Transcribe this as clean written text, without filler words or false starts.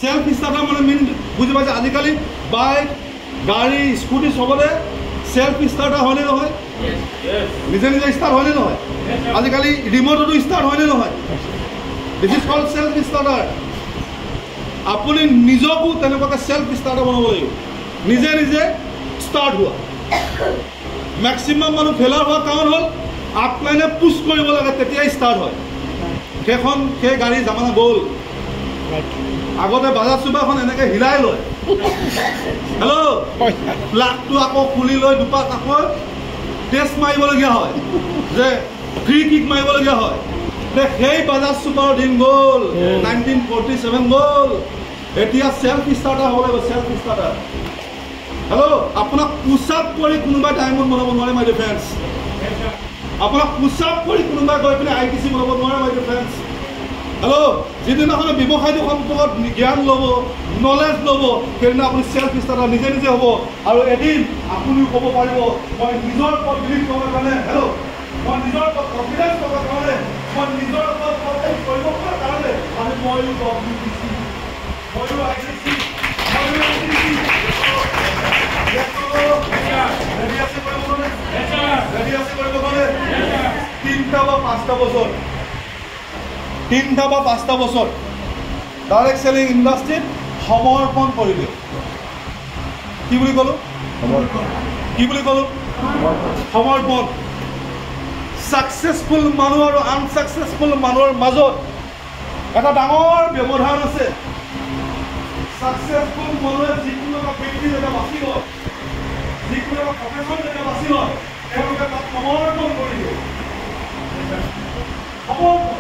self starter মানে main বুঝি পাইছে আজিকালি বাইক গাড়ী স্কুটি সবতে সেলফ স্টার্টার হয়নে নহয় নিজে নিজে স্টার্ট হয়নে নহয় আজিকালি রিমোটতো স্টার্ট হয়নে নহয় this is called self starter আপুনি নিজকো তেনেকুৱাকৈ সেলফ স্টাৰ্টাৰ বনাব লাগিব নিজে নিজে স্টাৰ্ট হোৱা ম্যাক্সিমাম মানুহ ফেলাৰ হোৱা কাৰণ হ'ল আপলাইনে পুশ কৰিব লাগে তেতিয়াই স্টার্ট হয় সেই গাড়ী জামানা গ'ল আগতে বাজাজ চুবাখন এনেকে হিলাই লয় হেল্ল' প্লাগটো আকৌ খুলি লৈ দুপাক আকৌ টেষ্ট মাৰিবলগীয়া হয় যে ফ্ৰী কিক মাৰিবলগীয়া হয় সেই বাজাজ চুপাৰৰ দিন গ'ল 1947 গ'ল এতিয়া সেলফ স্টাৰ্টাৰ হ'ব লাগিব সেলফ স্টাৰ্টাৰ হেল্ল' আপোনাক পুশ আপ কৰি কোনোবা টাইমত বনাব নোৱাৰে মাই ডিয়াৰ ফ্ৰেণ্ডছ আপোনাক পুশ আপ কৰি কোনোবাই গৈ পিনে আইটিসি বনাব নোৱাৰে মাই ডিয়াৰ ফ্ৰেণ্ডছ হেল্ল' যিদিনাখনে ব্যৱসায়টো সম্পৰ্কত জ্ঞান ল'ব নলেজ ল'ব সেইদিনা আপুনি সেলফ স্টাৰ্টাৰ নিজে নিজে হ'ব আৰু এদিন আপুনিও ক'ব পাৰিব মই নিজৰ ওপৰত বিলিভ কৰাৰ কাৰণে হেল্ল' মই নিজৰ ওপৰত কনফিডেন্স কৰাৰ কাৰণে মই নিজৰ ওপৰত ফ'কাছ কৰিব পৰাৰ কাৰণে আমি মইও WBC মইও ICC মইও ICC ৰেডি আছে কৰিবলৈ ৰেডি আছে কৰিবলৈ 3টা বা 5টা বছৰ 3টা বা 5টা বছৰ ডাইৰেক্ট সেলিং ইণ্ডাষ্ট্ৰীত সমৰ্পণ কৰি দিওঁ কি বুলি ক'লো সমৰ্পণ সাকসেসফুল মানুহ আৰু আনসাকসেসফুল মানুহৰ মাজত এটা ডাঙৰ ব্যৱধান আছে সাকসেসফুল মানুহে যিকোনো এটা ব্যক্তি যেটা বাছি লয় যিকোনো এটা প্ৰফেশ্যন যেটা বাছি লয় তেওঁলোকে তাত সমৰ্পণ কৰি দিয়ে সমৰ্পণ